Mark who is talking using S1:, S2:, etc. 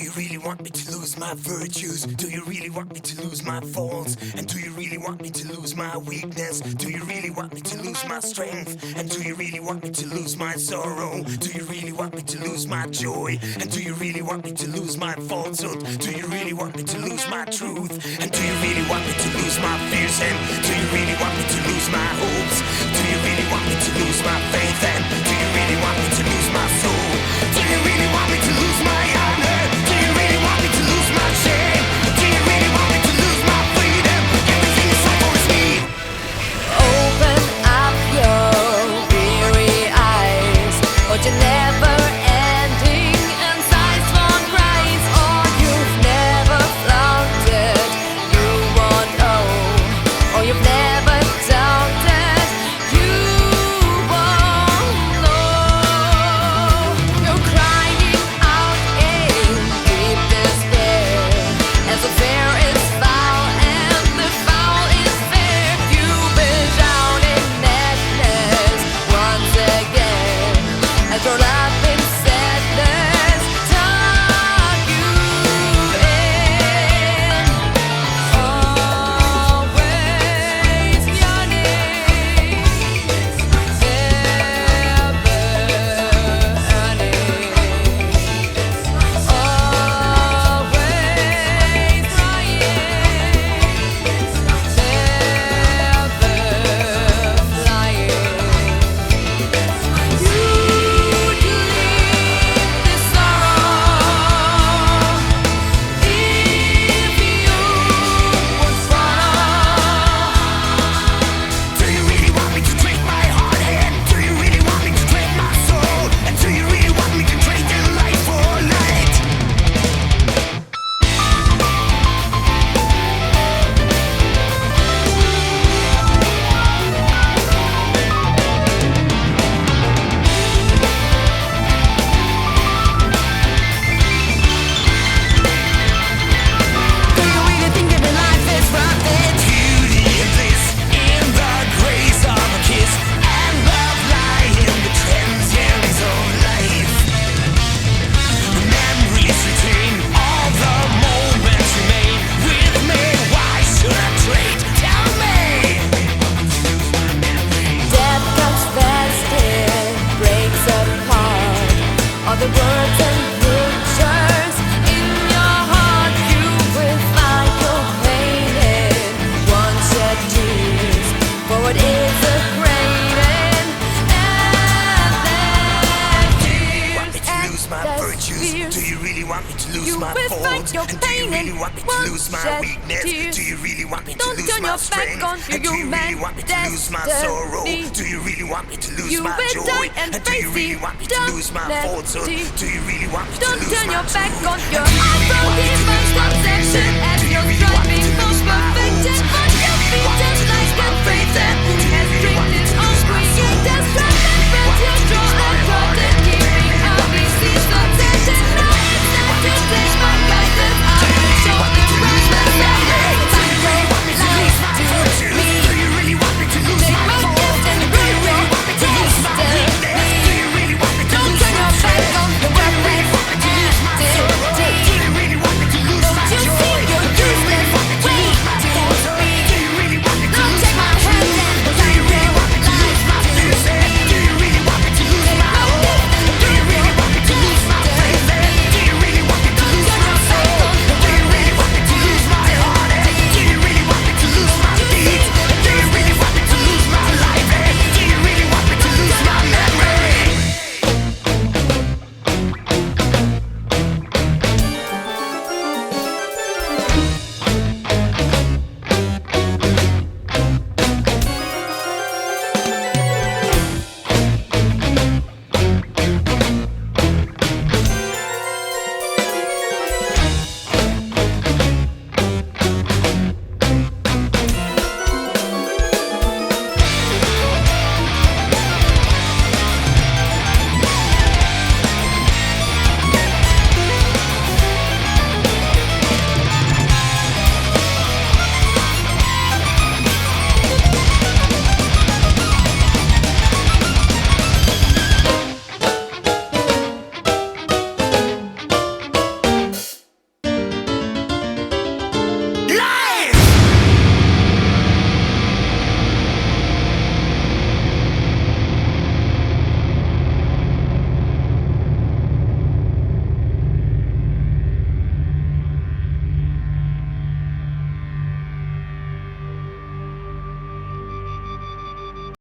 S1: you really want me to lose my virtues? Do you really want me to lose my faults? And do you really want me to lose my weakness? Do you really want me to lose my strength? And do you really want me to lose my sorrow? Do you really want me to lose my joy? And do you really want me to lose my falsehood? Do you really want me to lose my truth? And do you really want me to lose my fears? And do you really want me to lose my hopes? Do you really want me to lose my faith? And do you really want me to lose my soul? Do you really want me to lose my honor? Do you really want me to lose my shame? Do you really want me to lose my freedom? Everything is so for me.
S2: Open up your weary eyes, but you're never ending and sighs won't rise. Or you've never flaunted, you won't know. Or you've never doubted, you won't know. You're crying out in deep despair, as the fair is foul and the foul is fair. You've been drowned in madness once again, as your life in sadness tuck you in. Always yearning, ever earning. Always crying, never flying. You delete this sorrow if you would follow.
S1: Do you really want me to drink my heart in? Do you really want me to drink my soul? And do you really want me to drink in life for night?
S2: Do you really think that life is worth it?
S1: Beauty and bliss in the grace of a kiss, and love lie in the transience of life. Memories retain, all the moments remain with me. Why should I trade? Tell me.
S2: Death comes fast, it breaks apart all the words and pictures in your heart. You will find your pain in one shed tears for what is a great end. And then
S1: Want me to lose my virtues? Do you really want me to lose
S2: You
S1: my
S2: will find
S1: faults?
S2: your
S1: And do you
S2: pain
S1: really
S2: in
S1: want me to
S2: one
S1: lose my
S2: shed
S1: weakness?
S2: tears.
S1: Do you really want me to
S2: Don't
S1: lose
S2: turn
S1: my
S2: your back
S1: strength?
S2: on
S1: And do you
S2: human
S1: really want me to lose my sorrow?
S2: destiny.
S1: Do you really want me to lose
S2: You
S1: my
S2: will
S1: joy?
S2: die and
S1: And do you
S2: face
S1: really
S2: the
S1: want me to lose my falsehood?
S2: damnity.
S1: Do you really want me to
S2: Don't
S1: lose
S2: turn
S1: my
S2: your back
S1: truth?